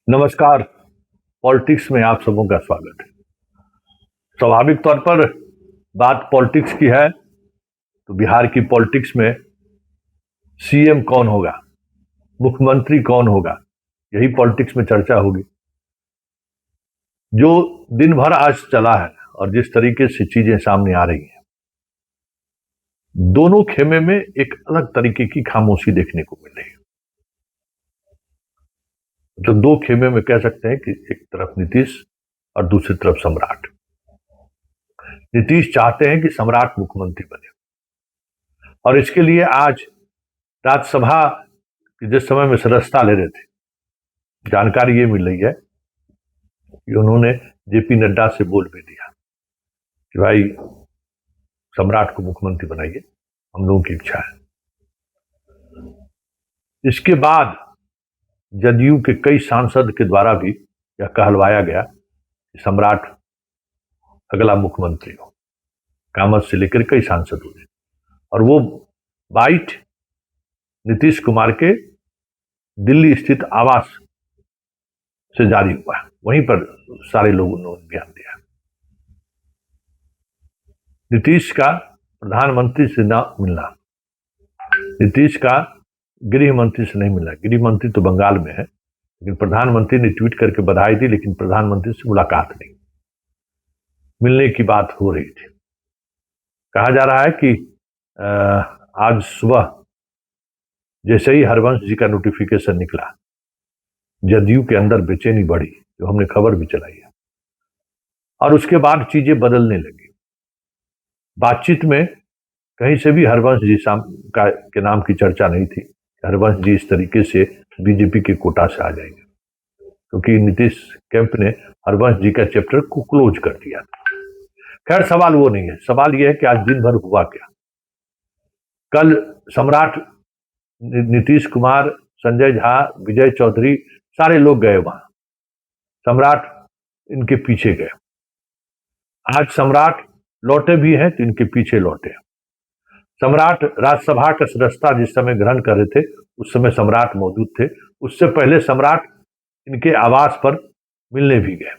नमस्कार। पॉलिटिक्स में आप सबों का स्वागत है। स्वाभाविक तौर पर बात पॉलिटिक्स की है तो बिहार की पॉलिटिक्स में सीएम कौन होगा, मुख्यमंत्री कौन होगा, यही पॉलिटिक्स में चर्चा होगी। जो दिन भर आज चला है और जिस तरीके से चीजें सामने आ रही हैं, दोनों खेमे में एक अलग तरीके की खामोशी देखने को मिल रही है। तो दो खेमे में कह सकते हैं कि एक तरफ नीतीश और दूसरी तरफ सम्राट। नीतीश चाहते हैं कि सम्राट मुख्यमंत्री बने और इसके लिए आज राज्यसभा के जिस समय में सदस्यता ले रहे थे, जानकारी ये मिल रही है कि उन्होंने जेपी नड्डा से बोल भी दिया कि भाई सम्राट को मुख्यमंत्री बनाइए, हम लोगों की इच्छा है। इसके बाद जदयू के कई सांसद के द्वारा भी यह कहलवाया गया कि सम्राट अगला मुख्यमंत्री हो। कामत से लेकर कई सांसद हुए और वो बाइट नीतीश कुमार के दिल्ली स्थित आवास से जारी हुआ। वहीं पर सारे लोगों ने बयान दिया। नीतीश का प्रधानमंत्री से ना मिलना, नीतीश का गृह मंत्री से नहीं मिला। गृह मंत्री तो बंगाल में है, लेकिन प्रधानमंत्री ने ट्वीट करके बधाई दी, लेकिन प्रधानमंत्री से मुलाकात नहीं। मिलने की बात हो रही थी। कहा जा रहा है कि आज सुबह जैसे ही हरवंश जी का नोटिफिकेशन निकला, जदयू के अंदर बेचैनी बढ़ी, जो हमने खबर भी चलाई है, और उसके बाद चीजें बदलने लगी। बातचीत में कहीं से भी हरवंश जी के नाम की चर्चा नहीं थी। हरवंश जी इस तरीके से बीजेपी के कोटा से आ जाएंगे, क्योंकि नीतीश कैंप ने हरवंश जी का चैप्टर को क्लोज कर दिया। खैर, सवाल वो नहीं है। सवाल यह है कि आज दिन भर हुआ क्या। कल सम्राट नीतीश कुमार, संजय झा, विजय चौधरी, सारे लोग गए वहां। सम्राट इनके पीछे गए। आज सम्राट लौटे भी हैं तो इनके पीछे लौटे। सम्राट राज्यसभा का सदस्यता जिस समय ग्रहण कर रहे थे, उस समय सम्राट मौजूद थे। उससे पहले सम्राट इनके आवास पर मिलने भी गए।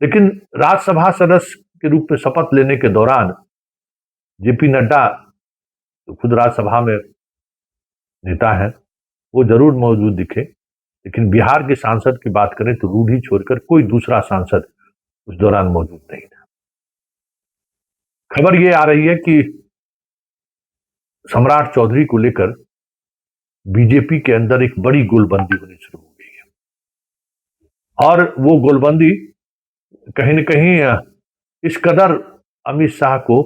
लेकिन राज्यसभा सदस्य के रूप में शपथ लेने के दौरान जेपी नड्डा, तो खुद राज्यसभा में नेता हैं, वो जरूर मौजूद दिखे। लेकिन बिहार के सांसद की बात करें तो रूढ़ी छोड़कर कोई दूसरा सांसद उस दौरान मौजूद नहीं था। खबर ये आ रही है कि सम्राट चौधरी को लेकर बीजेपी के अंदर एक बड़ी गोलबंदी होनी शुरू हो गई है, और वो गोलबंदी कहीं न कहीं इस कदर अमित शाह को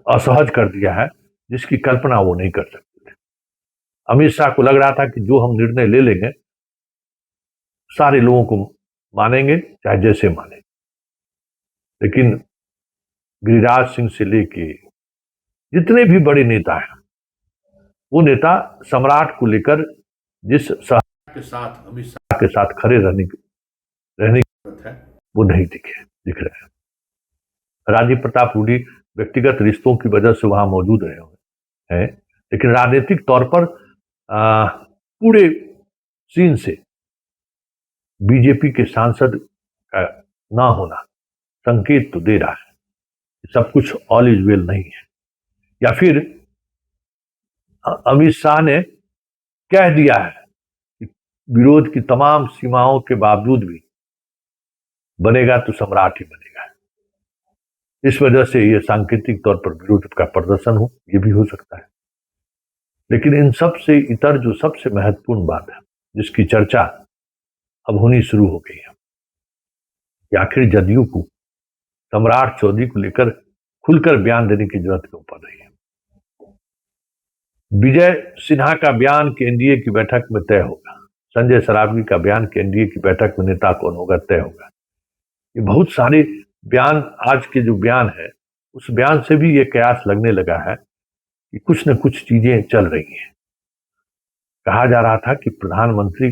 असहज कर दिया है जिसकी कल्पना वो नहीं कर सकते थे। अमित शाह को लग रहा था कि जो हम निर्णय ले लेंगे सारे लोगों को मानेंगे, चाहे जैसे माने। लेकिन गिरिराज सिंह से लेके जितने भी बड़े नेता हैं, वो नेता सम्राट को लेकर जिस के साथ अमित शाह के साथ खड़े रहने की जरूरत है, वो नहीं दिख रहे हैं। राजीव प्रताप रूडी व्यक्तिगत रिश्तों की वजह से वहां मौजूद रहे हुए हैं, लेकिन राजनीतिक तौर पर पूरे सीन से बीजेपी के सांसद का ना होना संकेत तो दे रहा है कि सब कुछ ऑल इज वेल नहीं है। या फिर अमित शाह ने कह दिया है कि विरोध की तमाम सीमाओं के बावजूद भी बनेगा तो सम्राट ही बनेगा। इस वजह से यह सांकेतिक तौर पर विरोध का प्रदर्शन हो, यह भी हो सकता है। लेकिन इन सब से इतर जो सबसे महत्वपूर्ण बात है, जिसकी चर्चा अब होनी शुरू हो गई है, कि आखिर जदयू को सम्राट चौधरी को लेकर खुलकर बयान देने की जरूरत क्यों पड़ रही है। विजय सिन्हा का बयान एनडीए की बैठक में तय होगा। संजय सरावगी का बयान एनडीए की बैठक में नेता कौन होगा तय होगा। ये बहुत सारे बयान, आज के जो बयान है उस बयान से भी ये कयास लगने लगा है कि कुछ न कुछ चीजें चल रही हैं। कहा जा रहा था कि प्रधानमंत्री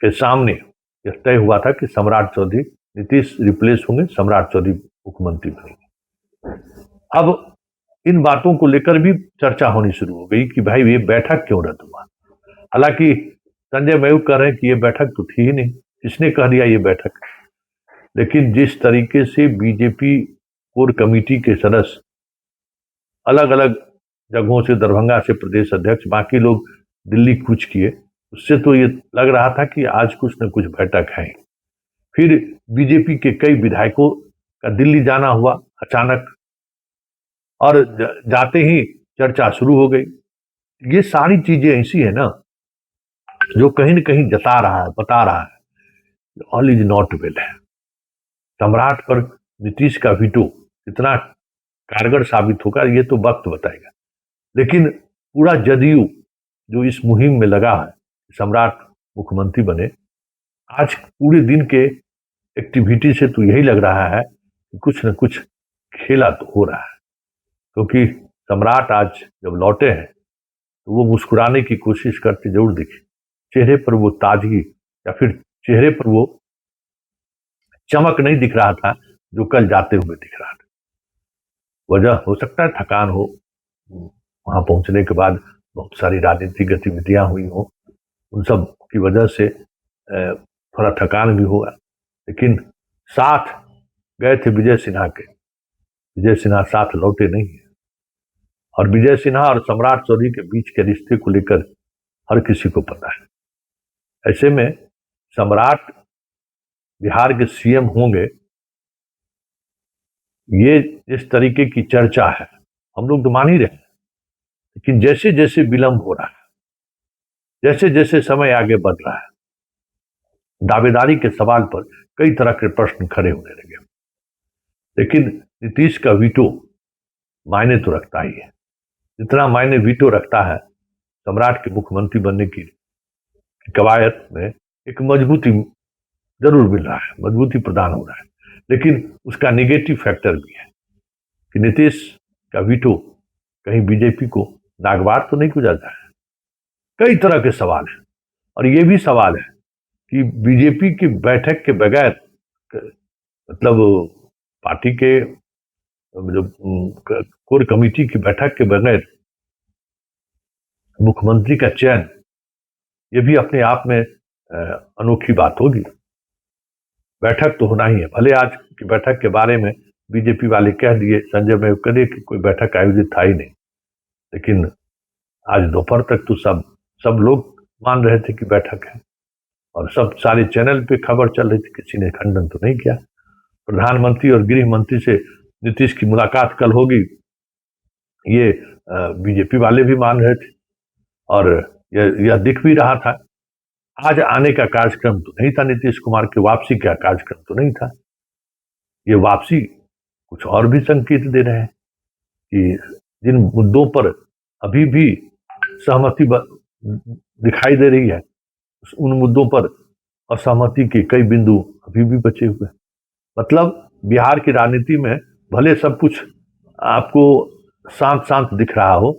के सामने यह तय हुआ था कि सम्राट चौधरी, नीतीश रिप्लेस होंगे, सम्राट चौधरी मुख्यमंत्री बनेंगे। अब इन बातों को लेकर भी चर्चा होनी शुरू हो गई कि भाई ये बैठक क्यों रद्द हुआ। हालांकि संजय मयूख कह रहे हैं कि ये बैठक तो थी ही नहीं, किसने कह दिया ये बैठक। लेकिन जिस तरीके से बीजेपी कोर कमेटी के सदस्य अलग अलग जगहों से, दरभंगा से प्रदेश अध्यक्ष, बाकी लोग दिल्ली कूच किए, उससे तो ये लग रहा था कि आज कुछ न कुछ बैठक है। फिर बीजेपी के कई विधायकों का दिल्ली जाना हुआ अचानक, और जाते ही चर्चा शुरू हो गई। ये सारी चीजें ऐसी है ना जो कहीं न कहीं जता रहा है, बता रहा है ऑल इज नॉट वेल है। सम्राट पर नीतीश का वीटो कितना कारगर साबित होगा ये तो वक्त बताएगा। लेकिन पूरा जदयू जो इस मुहिम में लगा है सम्राट मुख्यमंत्री बने, आज पूरे दिन के एक्टिविटी से तो यही लग रहा है कि कुछ न कुछ खेला तो हो रहा है। क्योंकि सम्राट आज जब लौटे हैं तो वो मुस्कुराने की कोशिश करते जरूर दिखे, चेहरे पर वो ताजगी या फिर चेहरे पर वो चमक नहीं दिख रहा था जो कल जाते हुए दिख रहा था। वजह हो सकता है थकान हो, वहां पहुंचने के बाद बहुत सारी राजनीतिक गतिविधियां हुई हो, उन सब की वजह से थोड़ा थकान भी हुआ। लेकिन साथ गए थे विजय सिन्हा के, विजय सिन्हा साथ लौटे नहीं है। और विजय सिन्हा और सम्राट चौधरी के बीच के रिश्ते को लेकर हर किसी को पता है। ऐसे में सम्राट बिहार के सीएम होंगे, ये इस तरीके की चर्चा है, हम लोग तो मान ही रहे हैं। लेकिन जैसे जैसे विलंब हो रहा है, जैसे जैसे समय आगे बढ़ रहा है, दावेदारी के सवाल पर कई तरह के प्रश्न खड़े होने लगे। लेकिन नीतीश का वीटो मायने तो रखता ही है, जितना मायने वीटो रखता है सम्राट के मुख्यमंत्री बनने की कवायद में एक मजबूती जरूर मिल रहा है, मजबूती प्रदान हो रहा है। लेकिन उसका निगेटिव फैक्टर भी है कि नीतीश का वीटो कहीं बीजेपी को नागवार तो नहीं गुजरता है। कई तरह के सवाल हैं, और ये भी सवाल है कि बीजेपी की बैठक के बगैर, मतलब पार्टी के कोर कमेटी की बैठक के बगैर मुख्यमंत्री का चयन, ये भी अपने आप में अनोखी बात होगी। बैठक तो होना ही है। भले आज की बैठक के बारे में बीजेपी वाले कह दिए, संजय मयूख कह दिए कि कोई बैठक आयोजित था ही नहीं, लेकिन आज दोपहर तक तो सब लोग मान रहे थे कि बैठक है, और सब सारे चैनल पे खबर चल रही थी, किसी ने खंडन तो नहीं किया। प्रधानमंत्री और गृह मंत्री से नीतीश की मुलाकात कल होगी, ये बीजेपी वाले भी मान रहे थे, और यह दिख भी रहा था। आज आने का कार्यक्रम तो नहीं था, नीतीश कुमार के वापसी का कार्यक्रम तो नहीं था। ये वापसी कुछ और भी संकेत दे रहे हैं कि जिन मुद्दों पर अभी भी सहमति दिखाई दे रही है, उन मुद्दों पर असहमति के कई बिंदु अभी भी बचे हुए हैं। मतलब बिहार की राजनीति में भले सब कुछ आपको शांत शांत दिख रहा हो,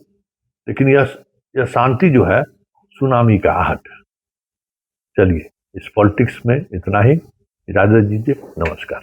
लेकिन यह शांति जो है सुनामी का आहट है। चलिए, इस पॉलिटिक्स में इतना ही, इजाजत दीजिए, नमस्कार।